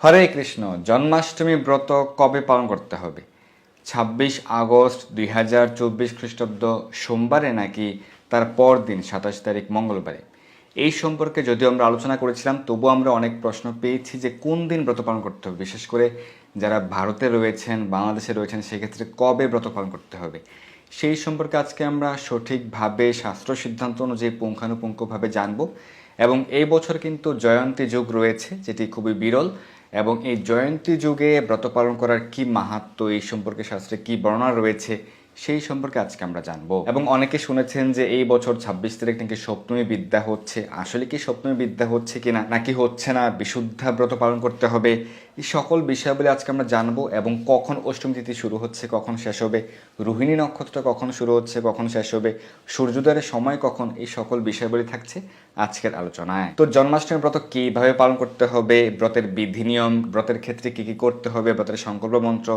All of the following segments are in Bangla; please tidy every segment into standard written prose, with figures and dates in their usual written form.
হরে কৃষ্ণ। জন্মাষ্টমী ব্রত কবে পালন করতে হবে? 26 আগস্ট 2024 খ্রিস্টাব্দ সোমবারে নাকি তার পর দিন 27 তারিখ মঙ্গলবারে? এই সম্পর্কে যদিও আমরা আলোচনা করেছিলাম, তবুও আমরা অনেক প্রশ্ন পেয়েছি যে কোন দিন ব্রত পালন করতে হবে, বিশেষ করে যারা ভারতে রয়েছেন, বাংলাদেশে রয়েছেন, সেক্ষেত্রে কবে ব্রত পালন করতে হবে সেই সম্পর্কে আজকে আমরা সঠিকভাবে শাস্ত্র সিদ্ধান্ত অনুযায়ী পুঙ্খানুপুঙ্খভাবে জানব। এবং এই বছর কিন্তু জয়ন্তী যুগ রয়েছে, যেটি খুবই বিরল। এবং এই জয়ন্তী যুগে ব্রত পালন করার কি মাহাত্ম্য, এই সম্পর্কে শাস্ত্রে কি বর্ণনা রয়েছে সেই সম্পর্কে আজকে আমরা জানবো। এবং অনেকে শুনেছেন যে এই বছর 26 তারিখ নাকি সপ্তমী বিদ্যা হচ্ছে। আসলে কি সপ্তমী বিদ্যা হচ্ছে কিনা, নাকি হচ্ছে না, বিশুদ্ধা ব্রত পালন করতে হবে, এই সকল বিষয়াবলী আজকে আমরা জানবো। এবং কখন অষ্টমী তিথি শুরু হচ্ছে, কখন শেষ হবে, রোহিণী নক্ষত্র কখন শুরু হচ্ছে, কখন শেষ হবে, সূর্যোদয়ের সময় কখন, এই সকল বিষয়াবলী থাকছে আজকের আলোচনায়। তো জন্মাষ্টমী ব্রত কিভাবে পালন করতে হবে, ব্রতের বিধি নিয়ম, ব্রতের ক্ষেত্রে কি কি করতে হবে, ব্রতের সংকল্প মন্ত্র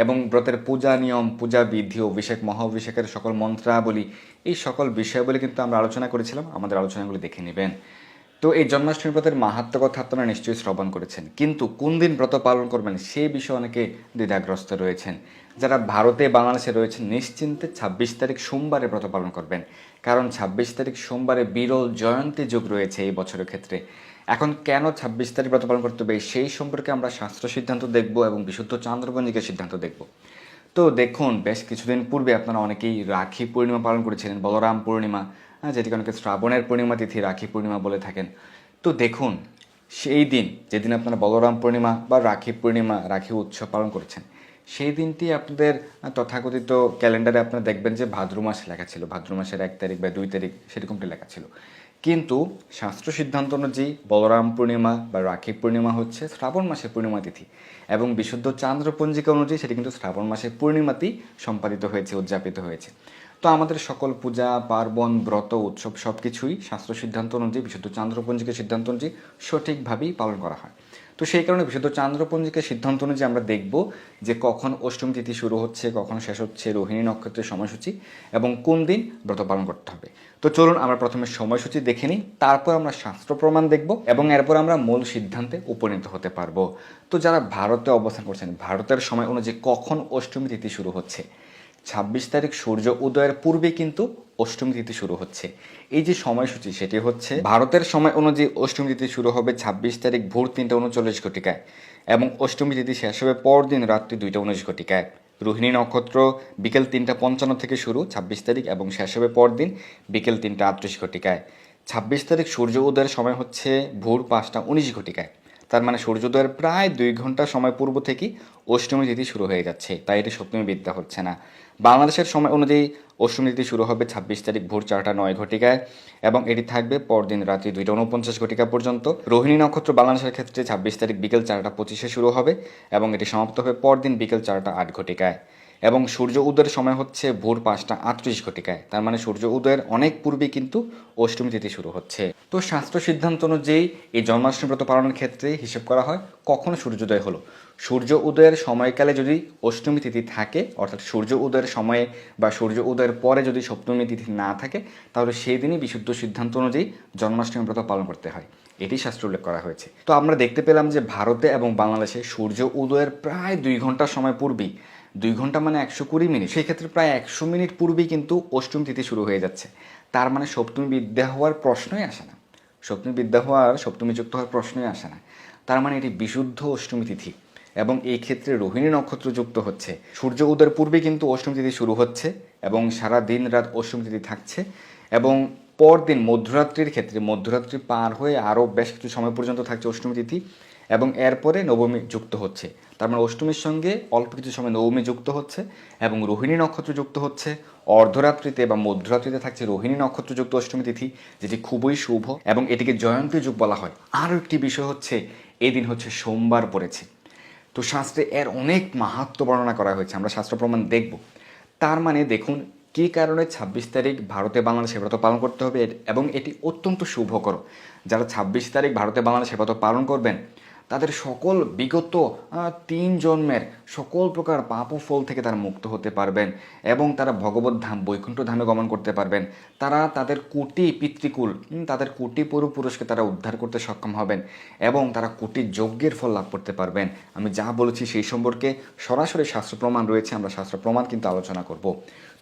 এবং ব্রতের পূজা নিয়ম, পূজা বিধি, অভিষেক, মহা অভিষেকের সকল মন্ত্রাবলী, এই সকল বিষয়াবলী কিন্তু আমরা আলোচনা করেছিলাম। আমাদের আলোচনাগুলি দেখে নেবেন। তো এই জন্মাষ্টমী ব্রতের মাহাত্ম্য কথা আপনারা নিশ্চয়ই শ্রবণ করেছেন, কিন্তু কোন দিন ব্রত পালন করবেন সেই বিষয়ে অনেকে দ্বিধাগ্রস্ত রয়েছেন। যারা ভারতে, বাংলাদেশে রয়েছেন, নিশ্চিন্তে 26 তারিখ সোমবারে ব্রত পালন করবেন, কারণ 26 তারিখ সোমবারে বিরল জয়ন্তী যুগ রয়েছে এই বছরের ক্ষেত্রে। এখন কেন 26 তারিখ ব্রত পালন করতে হবে সেই সম্পর্কে আমরা শাস্ত্র সিদ্ধান্ত দেখব এবং বিশুদ্ধ চান্দ্রপঞ্জিকার সিদ্ধান্ত দেখব। তো দেখুন, বেশ কিছুদিন পূর্বে আপনারা অনেকেই রাখি পূর্ণিমা পালন করেছিলেন, বলরাম পূর্ণিমা, যেটিকে অনেকে শ্রাবণের পূর্ণিমা তিথি রাখি পূর্ণিমা বলে থাকেন। তো দেখুন, সেই দিন যেদিন আপনারা বলরাম পূর্ণিমা বা রাখি পূর্ণিমা, রাখি উৎসব পালন করেছেন, সেই দিনটি আপনাদের তথাকথিত ক্যালেন্ডারে আপনারা দেখবেন যে ভাদ্র মাস লেখা ছিল, ভাদ্র মাসের 1 তারিখ বা 2 তারিখ সেরকমটি লেখা ছিল। কিন্তু শাস্ত্র সিদ্ধান্ত অনুযায়ী বলরাম পূর্ণিমা বা রাখি পূর্ণিমা হচ্ছে শ্রাবণ মাসের পূর্ণিমা তিথি, এবং বিশুদ্ধ চান্দ্রপঞ্জিকা অনুযায়ী সেটি কিন্তু শ্রাবণ মাসের পূর্ণিমাতেই সম্পাদিত হয়েছে, উদযাপিত হয়েছে। তো আমাদের সকল পূজা পার্বণ, ব্রত, উৎসব সব কিছুই শাস্ত্র সিদ্ধান্ত অনুযায়ী, বিশুদ্ধ চান্দ্রপঞ্জিকার সিদ্ধান্ত অনুযায়ী সঠিকভাবেই পালন করা হয়। তো সেই কারণে বিশুদ্ধ চান্দ্রপঞ্জিকার সিদ্ধান্ত অনুযায়ী আমরা দেখব যে কখন অষ্টমী তিথি শুরু হচ্ছে, কখন শেষ হচ্ছে, রোহিণী নক্ষত্রের সময়সূচি এবং কোন দিন ব্রত পালন করতে হবে। তো চলুন আমরা প্রথমে সময়সূচি দেখে নিই, তারপর আমরা শাস্ত্র প্রমাণ দেখব এবং এরপর আমরা মূল সিদ্ধান্তে উপনীত হতে পারবো। তো যারা ভারতে অবস্থান করছেন, ভারতের সময় অনুযায়ী কখন অষ্টমী তিথি শুরু হচ্ছে? 26 তারিখ সূর্য উদয়ের পূর্বে কিন্তু অষ্টমী তিথি শুরু হচ্ছে। এই যে সময়সূচি, সেটি হচ্ছে ভারতের সময় অনুযায়ী অষ্টমী তিথি শুরু হবে 26 তারিখ ভোর 3টা 39 ঘটিকায় এবং অষ্টমী তিথি শেষ হবে পরদিন রাত্রি 2টা 19 ঘটিকায়। রোহিণী নক্ষত্র বিকেল 3টা 55 থেকে শুরু 26 তারিখ এবং শেষ হবে পরদিন বিকেল 3টা 38 ঘটিকায়। 26 তারিখ সূর্য উদয়ের সময় হচ্ছে ভোর 5টা 19 ঘটিকায়। তার মানে সূর্যোদয়ের প্রায় 2 ঘন্টা সময় পূর্ব থেকেই অষ্টমী তিথি শুরু হয়ে যাচ্ছে, তাই এটি সপ্তমী বিদ্যা হচ্ছে না। বাংলাদেশের সময় অনুযায়ী অষ্টমী তিথি শুরু হবে 26 তারিখ ভোর 4টা 9 ঘটিকায় এবং এটি থাকবে পরদিন রাত্রি 2টা 49 ঘটিকা পর্যন্ত। রোহিণী নক্ষত্র বাংলাদেশের ক্ষেত্রে 26 তারিখ বিকেল 4টা 25-এ শুরু হবে এবং এটি সমাপ্ত হবে পরদিন বিকেল 4টা 8 ঘটিকায়। এবং সূর্য উদয়ের সময় হচ্ছে ভোর 5টা 38 ঘটিকায়, তার মানে সূর্য উদয়ের অনেক পূর্বে কিন্তু অষ্টমী তিথি শুরু হচ্ছে। তো শাস্ত্র সিদ্ধান্ত অনুযায়ী এই জন্মাষ্টমী ব্রত পালনের ক্ষেত্রে হিসেব করা হয় কখন সূর্যোদয় হলো। সূর্য উদয়ের সময়কালে যদি অষ্টমী তিথি থাকে, অর্থাৎ সূর্য উদয়ের সময়ে বা সূর্য উদয়ের পরে যদি সপ্তমী তিথি না থাকে, তাহলে সেই দিনই বিশুদ্ধ সিদ্ধান্ত অনুযায়ী জন্মাষ্টমী ব্রত পালন করতে হয়, এটি শাস্ত্র উল্লেখ করা হয়েছে। তো আমরা দেখতে পেলাম যে ভারতে এবং বাংলাদেশে সূর্য উদয়ের প্রায় 2 ঘন্টা সময় পূর্বেই, 2 ঘন্টা মানে 120 মিনিট, সেই ক্ষেত্রে প্রায় 100 মিনিট পূর্বেই কিন্তু অষ্টমী তিথি শুরু হয়ে যাচ্ছে। তার মানে সপ্তমী বিদ্যা হওয়ার প্রশ্নই আসে না, সপ্তমী বিদ্যা হওয়ার, সপ্তমী যুক্ত হওয়ার প্রশ্নই আসে না। তার মানে এটি বিশুদ্ধ অষ্টমী তিথি এবং এই ক্ষেত্রে রোহিণী নক্ষত্র যুক্ত হচ্ছে। সূর্য উদয়ের পূর্বে কিন্তু অষ্টমী তিথি শুরু হচ্ছে এবং সারা দিন রাত অষ্টমী তিথি থাকছে এবং পরদিন মধ্যরাত্রির ক্ষেত্রে, মধ্যরাত্রি পার হয়ে আরও বেশ কিছু সময় পর্যন্ত থাকছে অষ্টমী তিথি এবং এরপরে নবমী যুক্ত হচ্ছে। তার মানে অষ্টমীর সঙ্গে অল্প কিছু সময় নবমী যুক্ত হচ্ছে এবং রোহিণী নক্ষত্র যুক্ত হচ্ছে। অর্ধরাত্রিতে বা মধ্যরাত্রিতে থাকছে রোহিণী নক্ষত্রযুক্ত অষ্টমী তিথি, যেটি খুবই শুভ এবং এটিকে জয়ন্তী যুগ বলা হয়। আরও একটি বিষয় হচ্ছে, এই দিন হচ্ছে সোমবার পড়েছে। তো শাস্ত্রে এর অনেক মাহাত্ম্য বর্ণনা করা হয়েছে, আমরা শাস্ত্র প্রমাণ দেখব। তার মানে দেখুন কী কারণে 26 তারিখ ভারতে বাংলাদেশে ব্রত পালন করতে হবে এবং এটি অত্যন্ত শুভকর। যারা 26 তারিখ ভারতে বাংলাদেশে ব্রত পালন করবেন তাদের সকল বিগত 3 জন্মের সকল প্রকার পাপ ও ফল থেকে তারা মুক্ত হতে পারবেন এবং তারা ভগবত ধাম বৈকুণ্ঠ ধামে গমন করতে পারবেন। তারা তাদের কোটি পিতৃকুল, তাদের কোটি পূর্বপুরুষকে তারা উদ্ধার করতে সক্ষম হবেন এবং তারা কোটি যজ্ঞের ফল লাভ করতে পারবেন। আমি যা বলেছি সেই সম্পর্কে সরাসরি শাস্ত্র প্রমাণ রয়েছে, আমরা শাস্ত্র প্রমাণ কিন্তু আলোচনা করব।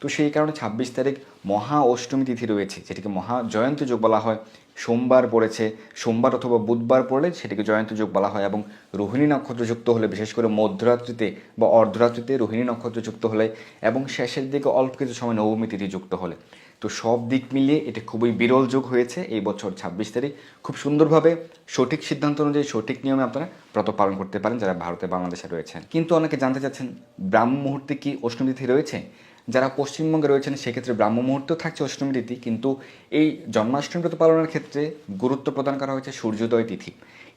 তো সেই কারণে 26 তারিখ মহা অষ্টমী তিথি রয়েছে, যেটিকে মহা জয়ন্তী যোগ বলা হয়। সোমবার পড়েছে, সোমবার অথবা বুধবার পড়লে সেটিকে জয়ন্তী যোগ বলা হয় এবং রোহিণী নক্ষত্র যুক্ত হলে, বিশেষ করে মধ্যরাত্রিতে বা অর্ধরাত্রিতে রোহিণী নক্ষত্র যুক্ত হলে এবং শেষের দিকে অল্প কিছু সময় নবমী তিথি যুক্ত হলে, তো সব দিক মিলিয়ে এটি খুবই বিরল যোগ হয়েছে এই বছর 26 তারিখ। খুব সুন্দরভাবে সঠিক সিদ্ধান্ত অনুযায়ী সঠিক নিয়মে আপনারা ব্রত পালন করতে পারেন যারা ভারতে বাংলাদেশে রয়েছেন। কিন্তু অনেকে জানতে চাচ্ছেন ব্রাহ্ম মুহূর্তে কি অষ্টমী তিথি রয়েছে? যারা পশ্চিমবঙ্গে রয়েছেন সেক্ষেত্রে ব্রাহ্ম মুহূর্তেও থাকছে অষ্টমী তিথি, কিন্তু এই জন্মাষ্টমী ব্রত পালনের ক্ষেত্রে গুরুত্ব প্রদান করা হয়েছে সূর্যোদয় তিথি।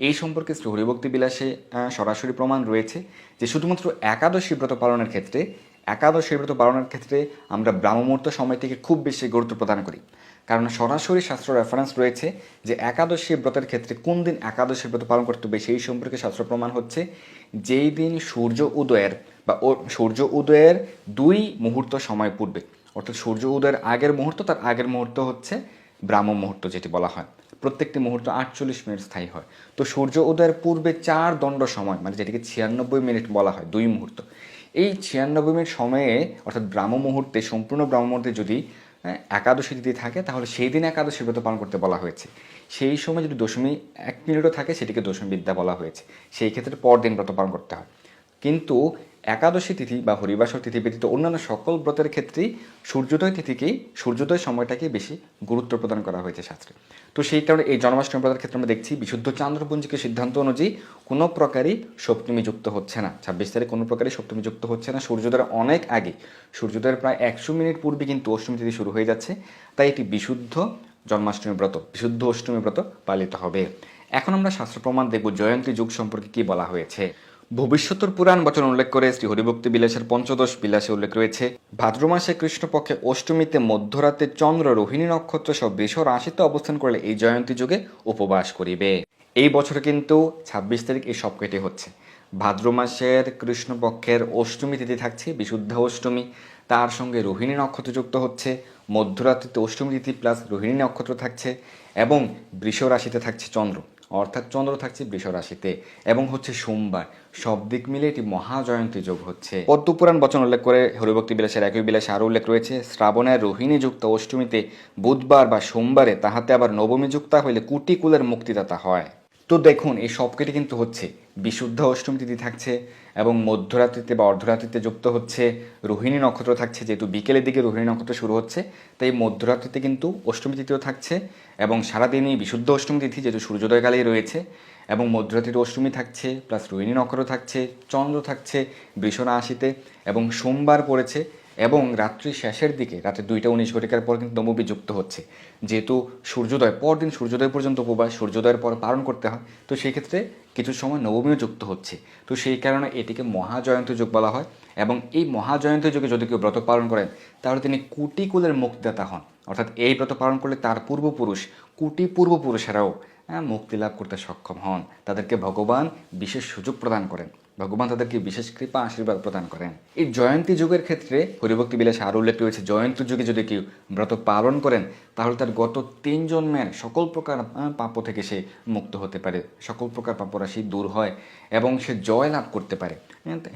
এই সম্পর্কে শ্রী হরিভক্তি বিলাসে সরাসরি প্রমাণ রয়েছে যে শুধুমাত্র একাদশী ব্রত পালনের ক্ষেত্রে আমরা ব্রাহ্ম মুহূর্ত সময়টিকে খুব বেশি গুরুত্ব প্রদান করি, কারণ সরাসরি শাস্ত্র রেফারেন্স রয়েছে যে একাদশী ব্রতের ক্ষেত্রে কোন দিন একাদশী ব্রত পালন করতে হবে সেই সম্পর্কে শাস্ত্র প্রমাণ হচ্ছে যেই দিন সূর্য উদয়ের 2 মুহূর্ত সময় পূর্বে, অর্থাৎ সূর্য উদয়ের আগের মুহূর্ত, তার আগের মুহূর্ত হচ্ছে ব্রাহ্ম মুহূর্ত যেটি বলা হয়। প্রত্যেকটি মুহূর্ত 48 মিনিট স্থায়ী হয়। তো সূর্য উদয়ের পূর্বে 4 দণ্ড সময়, মানে যেটিকে 96 মিনিট বলা হয়, 2 মুহূর্ত। এই 96 মিনিট সময়ে অর্থাৎ ব্রাহ্ম মুহূর্তে, সম্পূর্ণ ব্রাহ্ম মুহূর্তে যদি একাদশী তিথি থাকে তাহলে সেই দিন একাদশী ব্রত পালন করতে বলা হয়েছে। সেই সময় যদি দশমী 1 মিনিটও থাকে সেটিকে দশমী বিদ্যা বলা হয়েছে, সেই ক্ষেত্রে পরদিন ব্রত পালন করতে হয়। কিন্তু একাদশী তিথি বা হরিবাসর তিথি ব্যতীত অন্যান্য সকল ব্রতের ক্ষেত্রেই সূর্যোদয় সময়টাকে বেশি গুরুত্ব প্রদান করা হয়েছে শাস্ত্রে। তো সেই কারণে এই জন্মাষ্টমী ব্রতের ক্ষেত্রে আমরা দেখছি বিশুদ্ধ চান্দ্রপঞ্জিকের সিদ্ধান্ত অনুযায়ী কোনো প্রকারই সপ্তমী যুক্ত হচ্ছে না। 26 তারিখ কোনো প্রকারই সপ্তমী যুক্ত হচ্ছে না। সূর্যোদয়ের অনেক আগে, সূর্যোদয়ের প্রায় 100 মিনিট পূর্বে কিন্তু অষ্টমী তিথি শুরু হয়ে যাচ্ছে। তাই এটি বিশুদ্ধ জন্মাষ্টমী ব্রত, বিশুদ্ধ অষ্টমী ব্রত পালিত হবে। এখন আমরা শাস্ত্র প্রমাণ দেখব জয়ন্তী যুগ সম্পর্কে কি বলা হয়েছে। ভবিষ্যতর পুরাণ বচন উল্লেখ করে শ্রী হরিভক্তি বিলাসের পঞ্চদশ বিলাসে উল্লেখ রয়েছে, ভাদ্র মাসে কৃষ্ণপক্ষে অষ্টমীতে মধ্যরাতে চন্দ্র রোহিণী নক্ষত্র সহ বৃষ রাশিতে অবস্থান করলে এই জয়ন্তী যুগে উপবাস করিবে। এই বছর কিন্তু 26 তারিখ এই সব কেটে হচ্ছে। ভাদ্র মাসের কৃষ্ণপক্ষের অষ্টমী তিথি থাকছে বিশুদ্ধ অষ্টমী, তার সঙ্গে রোহিণী নক্ষত্র যুক্ত হচ্ছে, মধ্যরাত্রিতে অষ্টমী তিথি প্লাস রোহিণী নক্ষত্র থাকছে এবং বৃষ রাশিতে থাকছে চন্দ্র, অর্থাৎ চন্দ্র থাকছে বৃষ রাশিতে এবং হচ্ছে সোমবার। সব দিক মিলে এটি মহাজয়ন্তী যোগ হচ্ছে। পদ্মপুরাণ বচন উল্লেখ করে হরিভক্তি বিলাসের একই বিলাসে আরও উল্লেখ রয়েছে, শ্রাবণের রোহিণী যুক্ত অষ্টমীতে বুধবার বা সোমবারে তাহাতে আবার নবমী যুক্তা হইলে কুটি কুলের মুক্তিদাতা হয়। তো দেখুন এই সব কেটে কিন্তু হচ্ছে বিশুদ্ধ অষ্টমী তিথি থাকছে এবং মধ্যরাত্রিতে বা অর্ধরাত্রিতে যুক্ত হচ্ছে রোহিণী নক্ষত্র থাকছে, যেহেতু বিকেলের দিকে রোহিণী নক্ষত্র শুরু হচ্ছে তাই মধ্যরাত্রিতে কিন্তু অষ্টমী তিথিও থাকছে এবং সারাদিনই বিশুদ্ধ অষ্টমী তিথি যেহেতু সূর্যোদয়কালেই রয়েছে এবং মধ্যরাত্রিতে অষ্টমী থাকছে প্লাস রোহিণী নক্ষত্র থাকছে, চন্দ্র থাকছে বৃষ রাশিতে এবং সোমবার পড়েছে এবং রাত্রি শেষের দিকে রাতে 2:19 পর কিন্তু নবমী যুক্ত হচ্ছে। যেহেতু সূর্যোদয় পরদিন সূর্যোদয় পর্যন্ত উপবাস সূর্যোদয়ের পর পালন করতে হয়, তো সেই ক্ষেত্রে কিছু সময় নবমীও যুক্ত হচ্ছে। তো সেই কারণে এটিকে মহাজয়ন্তী যুগ বলা হয় এবং এই মহাজয়ন্তী যুগে যদি কেউ ব্রত পালন করেন তাহলে তিনি কোটি কুলের মুক্তিদাতা হন। অর্থাৎ এই ব্রত পালন করলে তার কোটি পূর্বপুরুষেরাও মুক্তি লাভ করতে সক্ষম হন। তাদেরকে ভগবান বিশেষ সুযোগ প্রদান করেন, ভগবান তাদেরকে বিশেষ কৃপা আশীর্বাদ প্রদান করেন। এই জয়ন্তী যুগের ক্ষেত্রে হরিভক্তি বিলাসে আরও উল্লেখ রয়েছে, জয়ন্তী যুগে যদি কেউ ব্রত পালন করেন তাহলে তার গত 3 জন্মের সকল প্রকার পাপ থেকে সে মুক্ত হতে পারে, সকল প্রকার পাপরাশি দূর হয় এবং সে জয় লাভ করতে পারে।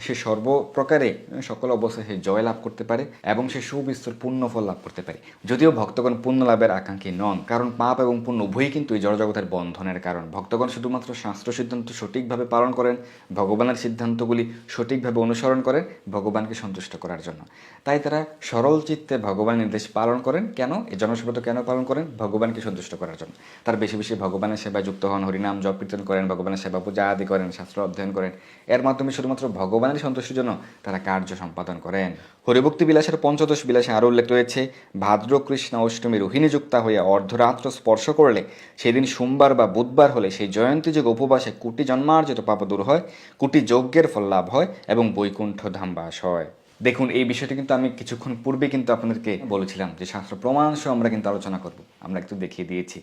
সে সর্বপ্রকারে সকল অবস্থায় সে জয় লাভ করতে পারে এবং সে সুবিস্তর পুণ্যফল লাভ করতে পারে। যদিও ভক্তগণ পুণ্য লাভের আকাঙ্ক্ষী নন, কারণ পাপ এবং পুণ্য উভয়ই কিন্তু এই জড়জগতের বন্ধনের কারণ। ভক্তগণ শুধুমাত্র শাস্ত্র সিদ্ধান্ত সঠিকভাবে পালন করেন, ভগবানের সিদ্ধান্তগুলি সঠিকভাবে অনুসরণ করেন ভগবানকে সন্তুষ্ট করার জন্য। তাই তারা সরল চিত্তে ভগবানের নির্দেশ পালন করেন। কেন এই জন্মব্রত কেন পালন করেন? ভগবানকে সন্তুষ্ট করার জন্য। তার বেশি বেশি ভগবানের সেবায় যুক্ত হন, হরিনাম জপ কীর্তন করেন, ভগবানের সেবা পূজা আদি করেন, শাস্ত্র অধ্যয়ন করেন। এর মাধ্যমে শুধুমাত্র ভগবানের সন্তুষ্টির জন্য তারা কার্য সম্পাদন করেন। হরিভক্তি বিলাসের পঞ্চদশ বিলাসে আরও উল্লেখ রয়েছে, ভাদ্র কৃষ্ণ অষ্টমী রোহিণী যুক্তা হইয়া অর্ধরাত্র স্পর্শ করলে সেদিন সোমবার বা বুধবার হলে সেই জয়ন্তী যুগ উপবাসে কোটি জন্মার্জিত পাপ দূর হয়, কোটি যজ্ঞের ফল লাভ হয় এবং বৈকুণ্ঠ ধাম বাস হয়। দেখুন এই বিষয়টি কিন্তু আমি কিছুক্ষণ পূর্বে কিন্তু আপনাদেরকে বলেছিলাম যে শাস্ত্র প্রমাণ সহ আমরা কিন্তু আলোচনা করব, আমরা একটু দেখিয়ে দিয়েছি।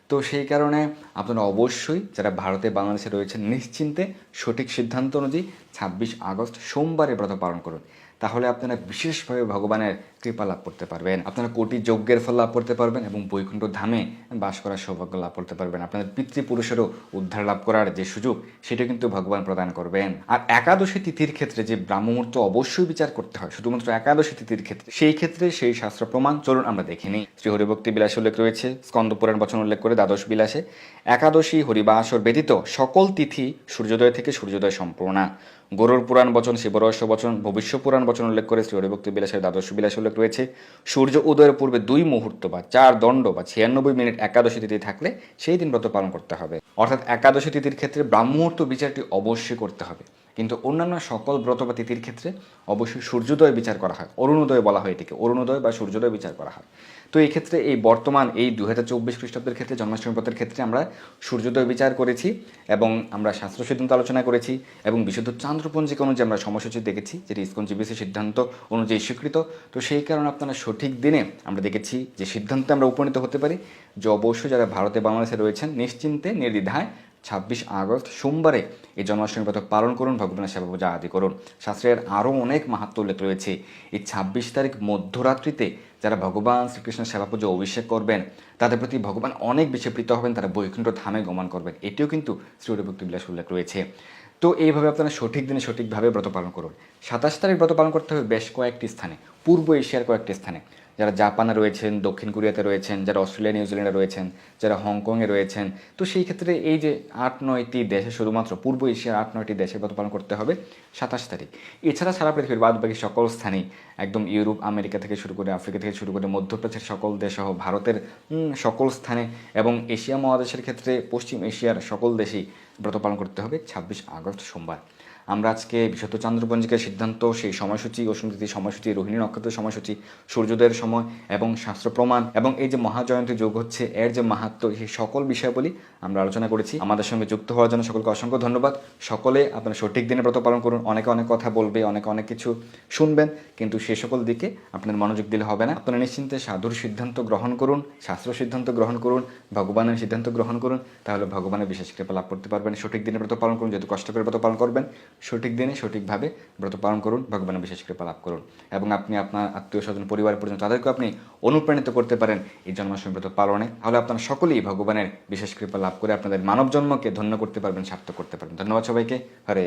তো সেই কারণে আপনারা অবশ্যই যারা ভারতে বাংলাদেশে রয়েছেন নিশ্চিন্তে সঠিক সিদ্ধান্ত অনুযায়ী 26 আগস্ট সোমবারে ব্রত পালন করুন। তাহলে আপনারা বিশেষভাবে ভগবানের কৃপা লাভ করতে পারবেন, আপনারা কোটি যজ্ঞের ফল লাভ করতে পারবেন এবং বৈকুণ্ঠ ধামে বাস করার সৌভাগ্য লাভ করতে পারবেন। আপনাদের পিতৃপুরুষেরও উদ্ধার লাভ করার যে সুযোগ সেটা কিন্তু ভগবান প্রদান করবেন। আর একাদশী তিথির ক্ষেত্রে যে ব্রাহ্মমুহূর্ত অবশ্যই বিচার করতে হয় শুধুমাত্র একাদশী তিথির ক্ষেত্রে, সেই ক্ষেত্রে সেই শাস্ত্র প্রমাণ চলুন আমরা দেখে নিই। শ্রী হরিভক্তি বিলাসে উল্লেখ রয়েছে, স্কন্দ পুরাণ বচন উল্লেখ করে দ্বাদশ বিলাসে, একাদশী হরিবাসর ব্যতীত সকল তিথি সূর্যোদয় থেকে সূর্যোদয় সম্পূর্ণা। গরুর পুরাণ বচন, শিবরহস্য বচন, ভবিষ্য পুরাণ বচন উল্লেখ করে শ্রী হরিভক্তি বিলাসের দ্বাদশ বিলাসে উল্লেখ রয়েছে, সূর্য উদয়ের পূর্বে 2 মুহূর্ত বা 4 দণ্ড বা 96 মিনিট একাদশী তিথি থাকলে সেই দিন ব্রত পালন করতে হবে। অর্থাৎ একাদশী তিথির ক্ষেত্রে ব্রাহ্মমুহূর্ত বিচারটি অবশ্যই করতে হবে, কিন্তু অন্যান্য সকল ব্রত বা তিথির ক্ষেত্রে অবশ্যই সূর্যোদয় বিচার করা হয়, অরুণোদয় বলা হয় এটিকে, অরুণোদয় বা সূর্যোদয় বিচার করা হয়। তো এই ক্ষেত্রে এই বর্তমান এই 2024 খ্রিস্টাব্দের ক্ষেত্রে জন্মাষ্টমী ব্রতের ক্ষেত্রে আমরা সূর্যোদয় বিচার করেছি এবং আমরা শাস্ত্র সিদ্ধান্ত আলোচনা করেছি এবং বিশুদ্ধ চান্দ্রপঞ্জিকা অনুযায়ী আমরা সময়সূচি দেখেছি, যেটি ইসকন জিবিসি সিদ্ধান্ত অনুযায়ী স্বীকৃত। তো সেই কারণে আপনারা সঠিক দিনে আমরা দেখেছি যে সিদ্ধান্তে আমরা উপনীত হতে পারি যে অবশ্যই যারা ভারতে বাংলাদেশে রয়েছেন নিশ্চিন্তে নির্দ্বিধায় 26 আগস্ট সোমবারে এই জন্মাষ্টমী ব্রত পালন করুন, ভগবানের সেবা পূজা আদি করুন। শাস্ত্রের আরও অনেক মাহাত্ম্য উল্লেখ রয়েছে। এই 26 তারিখ মধ্যরাত্রিতে যারা ভগবান শ্রীকৃষ্ণের সেবা পুজো অভিষেক করবেন তাদের প্রতি ভগবান অনেক বেশি প্রীত হবেন, তারা বৈকুণ্ঠ ধামে গমন করবেন, এটিও কিন্তু শ্রী হরিভক্তি বিলাস উল্লেখ রয়েছে। তো এইভাবে আপনারা সঠিক দিনে সঠিকভাবে ব্রত পালন করুন। 27 তারিখ ব্রত পালন করতে হবে বেশ কয়েকটি স্থানে, পূর্ব এশিয়ার কয়েকটি স্থানে। যারা জাপানে রয়েছেন, দক্ষিণ কোরিয়াতে রয়েছেন, যারা অস্ট্রেলিয়া নিউজিল্যান্ডে রয়েছেন, যারা হংকংয়ে রয়েছেন, তো সেই ক্ষেত্রে এই যে 8-9টি দেশে, শুধুমাত্র পূর্ব এশিয়ার 8-9টি দেশে ব্রত পালন করতে হবে 27 তারিখ। এছাড়া সারা পৃথিবীর বাদবাকি সকল স্থানেই, একদম ইউরোপ, আমেরিকা থেকে শুরু করে, আফ্রিকা থেকে শুরু করে, মধ্যপ্রাচ্যের সকল দেশ সহ ভারতের সকল স্থানে এবং এশিয়া মহাদেশের ক্ষেত্রে পশ্চিম এশিয়ার সকল দেশেই ব্রত পালন করতে হবে 26 আগস্ট সোমবার। আমরা আজকে বিশুদ্ধ চান্দ্রপঞ্জিকার সিদ্ধান্ত, সেই সময়সূচি, অষ্টমীতিথির সময়সূচি, রোহিণী নক্ষত্রের সময়সূচি, সূর্যোদয়ের সময় এবং শাস্ত্র প্রমাণ এবং এই যে মহাজয়ন্তী যোগ হচ্ছে এর যে মাহাত্ম্য, সেই সকল বিষয়াবলী আমরা আলোচনা করেছি। আমাদের সঙ্গে যুক্ত হওয়ার জন্য সকলকে অসংখ্য ধন্যবাদ। সকলে আপনারা সঠিক দিনে ব্রত পালন করুন। অনেকে অনেক কথা বলবে, অনেকে অনেক কিছু শুনবেন, কিন্তু সে সকল দিকে আপনার মনোযোগ দিলে হবে না। আপনারা নিশ্চিন্তে সাধুর সিদ্ধান্ত গ্রহণ করুন, শাস্ত্র সিদ্ধান্ত গ্রহণ করুন, ভগবানের সিদ্ধান্ত গ্রহণ করুন, তাহলে ভগবানের বিশেষ কৃপা লাভ করতে পারবেন। সঠিক দিনে ব্রত পালন করুন, যেহেতু কষ্ট করে ব্রত পালন করবেন, সঠিক দিনে সঠিকভাবে ব্রত পালন করুন, ভগবানের বিশেষ কৃপা লাভ করুন এবং আপনি আপনার আত্মীয় স্বজন, পরিবার পর্যন্ত তাদেরকে আপনি অনুপ্রাণিত করতে পারেন এই জন্মাষ্টমী ব্রত পালনে। তাহলে আপনারা সকলেই ভগবানের বিশেষ কৃপা লাভ করে আপনাদের মানব জন্মকে ধন্য করতে পারবেন, সার্থক করতে পারবেন। ধন্যবাদ সবাইকে। হরে